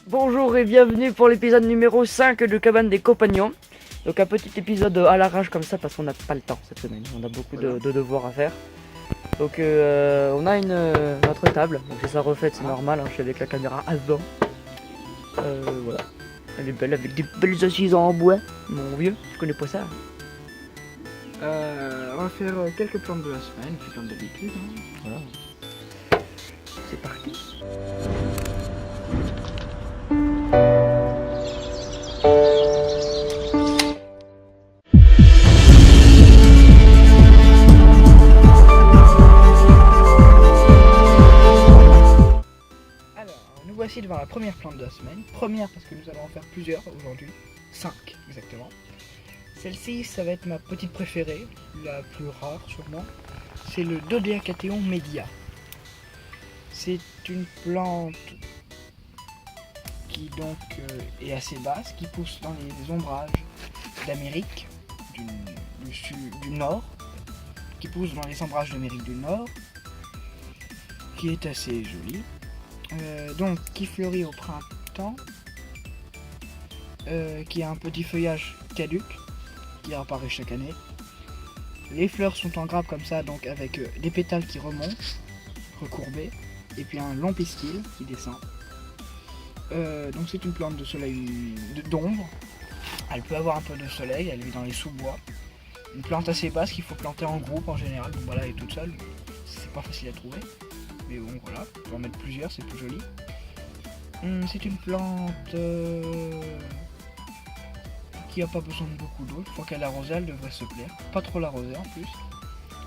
Bonjour et bienvenue pour l'épisode numéro 5 de Cabane des Compagnons. Donc un petit épisode à l'arrache comme ça parce qu'on n'a pas le temps cette semaine, on a beaucoup de devoirs à faire. Donc on a notre table, donc c'est ça refaite, c'est normal, hein, je suis avec la caméra avant. Voilà, elle est belle avec des belles assises en bois, mon vieux, je connais pas ça. On va faire quelques plantes de la semaine, puis comme d'habitude. Hein. Voilà, c'est parti. Nous voici devant la première plante de la semaine. Première parce que nous allons en faire plusieurs aujourd'hui. 5 exactement. Celle-ci, ça va être ma petite préférée, la plus rare sûrement. C'est le Dodéacathéon media. C'est une plante qui donc est assez basse, qui pousse dans les ombrages d'Amérique du Nord, qui pousse dans les ombrages d'Amérique du Nord, qui est assez jolie. Donc qui fleurit au printemps, qui a un petit feuillage caduc qui apparaît chaque année. Les fleurs sont en grappe comme ça, donc avec des pétales qui remontent, recourbés, et puis un long pistil qui descend. Donc c'est une plante de soleil, d'ombre. Elle peut avoir un peu de soleil, elle vit dans les sous-bois. Une plante assez basse qu'il faut planter en groupe en général, donc voilà, elle est toute seule, c'est pas facile à trouver. Mais bon voilà, on peut en mettre plusieurs, c'est plus joli. C'est une plante qui n'a pas besoin de beaucoup d'eau. Une fois qu'elle est arrosée, elle devrait se plaire. Pas trop l'arroser en plus.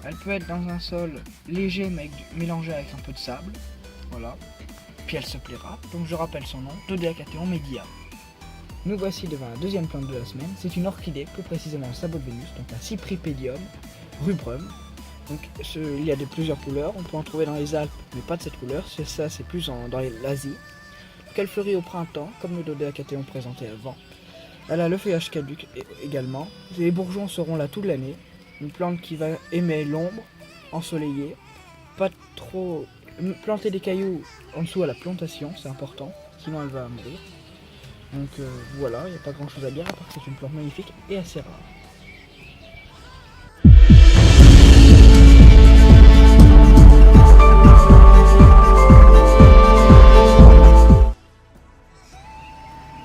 Elle peut être dans un sol léger mais mélangé avec un peu de sable. Voilà. Puis elle se plaira. Donc je rappelle son nom, Dodéacathéon media. Nous voici devant la deuxième plante de la semaine. C'est une orchidée, plus précisément un sabot de Vénus, donc un Cypripedium rubrum. Donc il y a de plusieurs couleurs, on peut en trouver dans les Alpes, mais pas de cette couleur, c'est plus dans l'Asie. Elle fleurit au printemps, comme le Dodéacathéon présenté avant. Elle a le feuillage caduc également. Les bourgeons seront là toute l'année. Une plante qui va aimer l'ombre, ensoleillée, pas trop... Planter des cailloux en dessous à la plantation, c'est important, sinon elle va mourir. Donc voilà, il n'y a pas grand chose à dire, à part que c'est une plante magnifique et assez rare.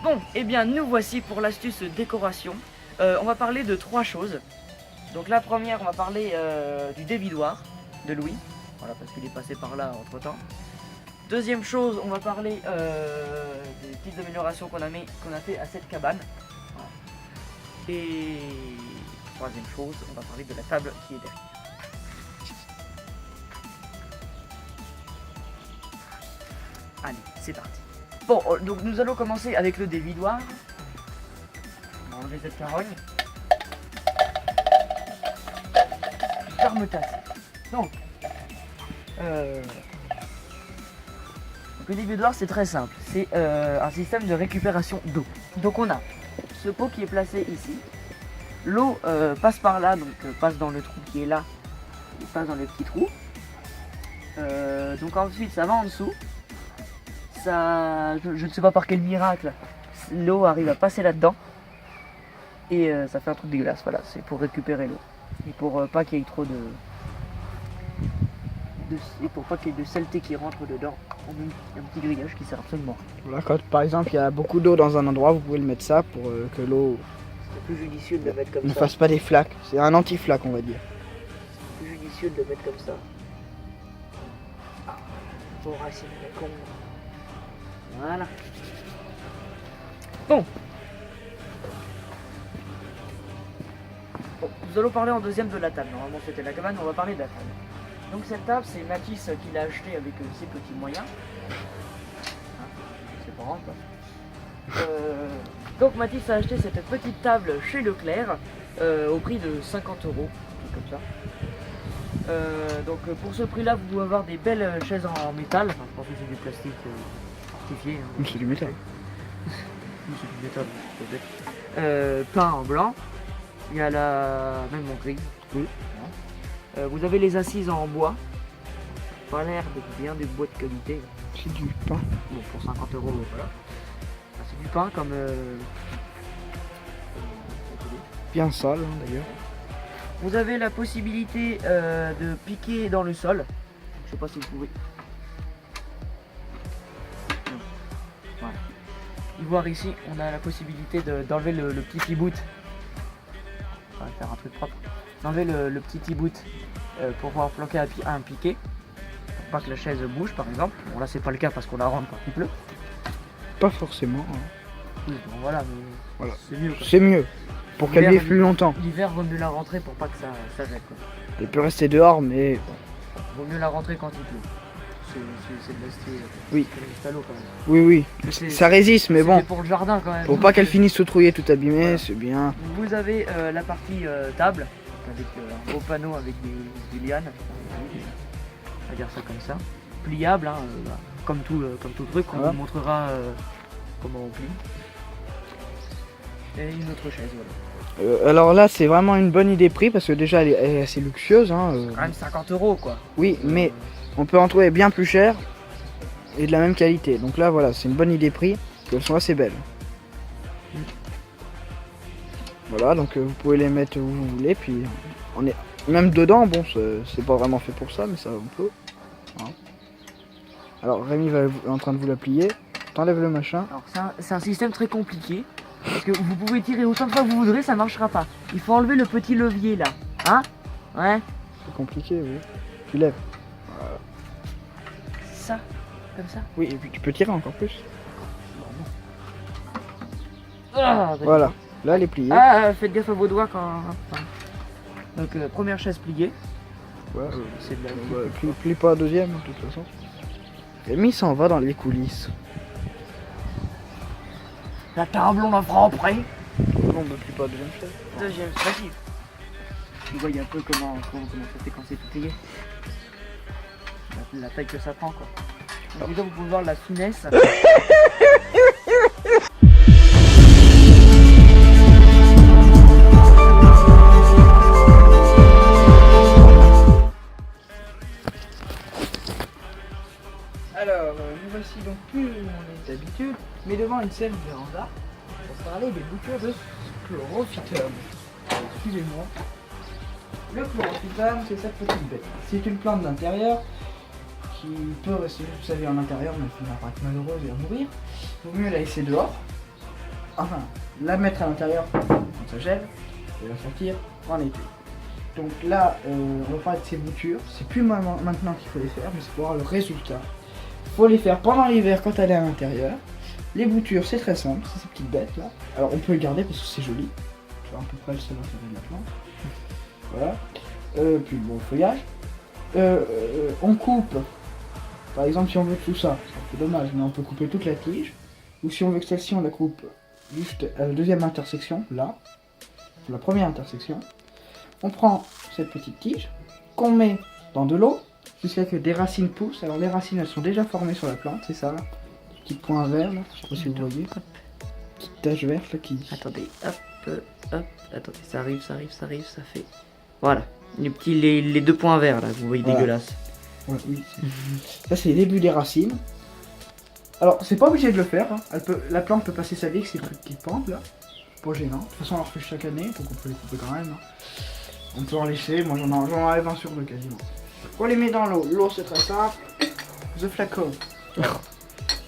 Bon, et bien nous voici pour l'astuce décoration. On va parler de 3 choses. Donc la première, on va parler du dévidoir de Louis. Voilà, parce qu'il est passé par là entre temps. Deuxième chose, on va parler des petites améliorations qu'on a fait à cette cabane. Voilà. Et troisième chose, on va parler de la table qui est derrière. Allez, c'est parti. Bon, donc nous allons commencer avec le dévidoir. On va enlever cette carogne. Ferme-tasse. Donc, le dévidoir c'est très simple. C'est un système de récupération d'eau. Donc on a ce pot qui est placé ici. L'eau passe par là, donc passe dans le trou qui est là. Et passe dans le petit trou. Donc ensuite ça va en dessous. Ça, je ne sais pas par quel miracle, l'eau arrive à passer là-dedans et ça fait un truc dégueulasse. Voilà, c'est pour récupérer l'eau et pour pas qu'il y ait trop de saleté qui rentre dedans. On met un petit grillage qui sert absolument. Voilà, quand par exemple il y a beaucoup d'eau dans un endroit, vous pouvez le mettre ça pour que l'eau C'est plus judicieux de le mettre comme ne ça. fasse pas des flaques. C'est un anti-flaque, on va dire. C'est plus judicieux de le mettre comme ça. Pour raciner la con. Voilà. Bon, nous allons parler en deuxième de la table. Normalement c'était la cabane, on va parler de la table. Donc cette table, c'est Mathis qui l'a acheté avec ses petits moyens. Hein, c'est pas grave quoi. Donc Mathis a acheté cette petite table chez Leclerc au prix de 50 €, comme ça. Donc pour ce prix là vous pouvez avoir des belles chaises en métal, enfin je pense que c'est du plastique certifié, hein. C'est du métal. C'est du métal, peut-être. Peint en blanc, il y a même en gris, oui. Vous avez les assises en bois, pas l'air d'être bien des bois de qualité. C'est du pain. Bon, pour 50 €, voilà. C'est du pain comme... Bien sale hein, d'ailleurs. Vous avez la possibilité de piquer dans le sol. Je sais pas si vous pouvez. Voilà. Et voir ici, on a la possibilité d'enlever le petit boot. On va faire un truc propre. D'enlever le petit boot pour pouvoir planquer un piquet. Pour pas que la chaise bouge par exemple. Bon là c'est pas le cas parce qu'on la rentre quand il pleut. Pas forcément. Hein. Oui, bon voilà, mais Voilà. c'est mieux. Quoi. C'est mieux. Pour qu'elle vive plus longtemps. L'hiver vaut mieux la rentrer pour pas que ça gèle quoi. Elle peut rester dehors mais... Vaut mieux la rentrer quand il pleut. C'est de l'acier. Oui. C'est cristallo quand même. Oui oui. C'est- Ça résiste mais bon. C'est pour le jardin quand même. Pour pas qu'elle finisse tout trouillée, tout abîmée, Voilà. c'est bien. Vous avez la partie table avec un gros panneau avec des lianes. On va dire ça comme ça. Pliable, hein, comme tout truc. On Voilà. vous montrera comment on plie. Et une autre chaise, voilà. Alors là, c'est vraiment une bonne idée prix parce que déjà, elle est assez luxueuse. Hein, Quand même 50 € quoi. Oui, mais on peut en trouver bien plus cher et de la même qualité. Donc là, voilà, c'est une bonne idée prix. Elles sont assez belles. Voilà, donc vous pouvez les mettre où vous voulez. Puis on est même dedans. Bon, c'est pas vraiment fait pour ça, mais ça on peut. Hein. Alors Rémi est en train de vous la plier. T'enlèves le machin. Alors c'est un système très compliqué. Parce que vous pouvez tirer autant de fois que vous voudrez, ça marchera pas. Il faut enlever le petit levier là. Hein? Ouais. C'est compliqué, oui. Tu lèves. Ça. Comme ça. Oui, et puis tu peux tirer encore plus. Ah, bah, Voilà, là elle est pliée. Ah, faites gaffe à vos doigts quand... enfin. Donc première chaise pliée. Ouais, C'est de la... plie pas la deuxième, de toute façon. Rémi s'en va dans les coulisses. La table, on la fera après. On ne plie pas la deuxième chaise. Deuxième, c'est facile. Vous voyez un peu comment ça fait quand c'est tout plié. La taille que ça prend quoi. Donc, déjà vous pouvez voir la finesse. Alors, nous voici donc plus où on est d'habitude, mais devant une scène véranda pour parler des boutures de chlorophytum. Excusez-moi. Le chlorophytum, c'est cette petite bête. C'est une plante d'intérieur qui peut rester, vous savez, en intérieur, mais finira par être malheureuse et à mourir. Vaut mieux la laisser dehors. Enfin, la mettre à l'intérieur quand ça gèle et la sortir en été. Donc là, on va parler de ces boutures. C'est plus maintenant qu'il faut les faire, mais c'est pour voir le résultat. Faut les faire pendant l'hiver quand elle est à l'intérieur. Les boutures, c'est très simple, c'est ces petites bêtes là. Alors on peut les garder parce que c'est joli. Tu vois à peu près le seul intérêt de la plante. Voilà. Puis bon, le feuillage. On coupe. Par exemple, si on veut tout ça, c'est un peu dommage, mais on peut couper toute la tige. Ou si on veut que celle-ci, on la coupe juste à la deuxième intersection, là. La première intersection. On prend cette petite tige qu'on met dans de l'eau jusqu'à ce que des racines poussent. Alors les racines elles sont déjà formées sur la plante, c'est ça là. Petit point vert là, je sais pas si vous voyez. Petite tache verte là qui... Attendez, hop, attendez, ça arrive, ça fait... Voilà, les deux points verts là, vous voyez Voilà. dégueulasse. Ouais, oui, ça c'est le début des racines. Alors c'est pas obligé de le faire, hein. La plante peut passer sa vie avec ces trucs qui pendent là. Pas gênant, de toute façon on leur fait chaque année, donc on peut les couper quand même. Hein. On peut en laisser, moi j'en enlève un sur deux quasiment. On les met dans l'eau, l'eau c'est très simple. The flacon.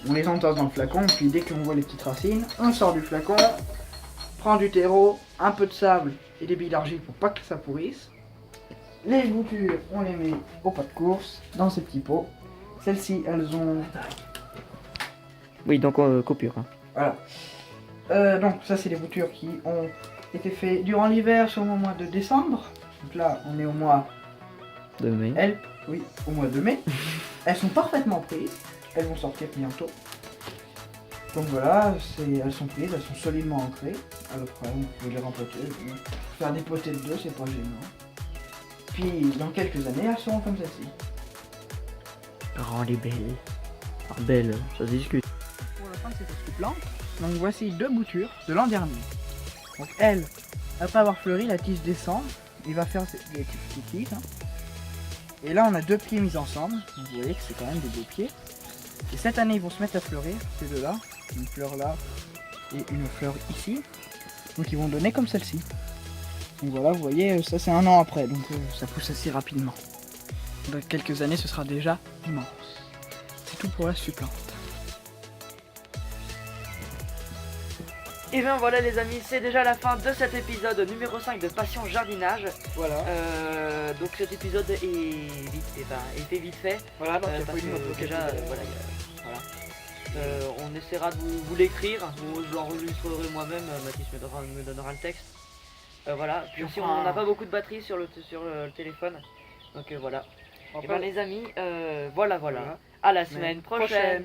On les entasse dans le flacon, puis dès qu'on voit les petites racines, on sort du flacon, prend du terreau, un peu de sable et des billes d'argile pour pas que ça pourrisse. Les boutures, on les met au pas de course, dans ces petits pots. Celles-ci, elles ont... Oui, donc coupure. Hein. Voilà. Donc ça c'est les boutures qui ont été faites durant l'hiver, sur le mois de décembre. Donc là, on est au mois... De mai. Oui, au mois de mai. Elles sont parfaitement prises. Elles vont sortir bientôt. Donc voilà, elles sont prises, elles sont solidement ancrées. Alors après, vous pouvez les rempoter. Faire des potées de deux, c'est pas gênant. Puis dans quelques années, elles seront comme celle-ci. Oh, elle est belle. Ah, belle, ça se discute. Pour la fin de cette petite plante, donc voici deux boutures de l'an dernier. Donc elle, après avoir fleuri, la tige descend. Il va faire des petites tiges. Hein. Et là, on a deux pieds mis ensemble. Donc, vous voyez que c'est quand même des deux pieds. Et cette année, ils vont se mettre à fleurir, ces deux-là. Une fleur là, et une fleur ici. Donc ils vont donner comme celle-ci. Donc voilà, vous voyez, ça c'est 1 an après, donc ça pousse assez rapidement. Dans quelques années, ce sera déjà immense. C'est tout pour la supplante. Et bien voilà les amis, c'est déjà la fin de cet épisode numéro 5 de Passion Jardinage. Voilà. Donc cet épisode est fait vite fait. Voilà, donc il y a Parce pas eu notre que déjà, vocabulaire. voilà. On essaiera de vous l'écrire, je l'enregistrerai moi-même, Mathis me donnera le texte. Voilà, puis si on n'a pas beaucoup de batterie sur le téléphone, donc voilà. Et ben les amis, voilà. À la semaine prochaine.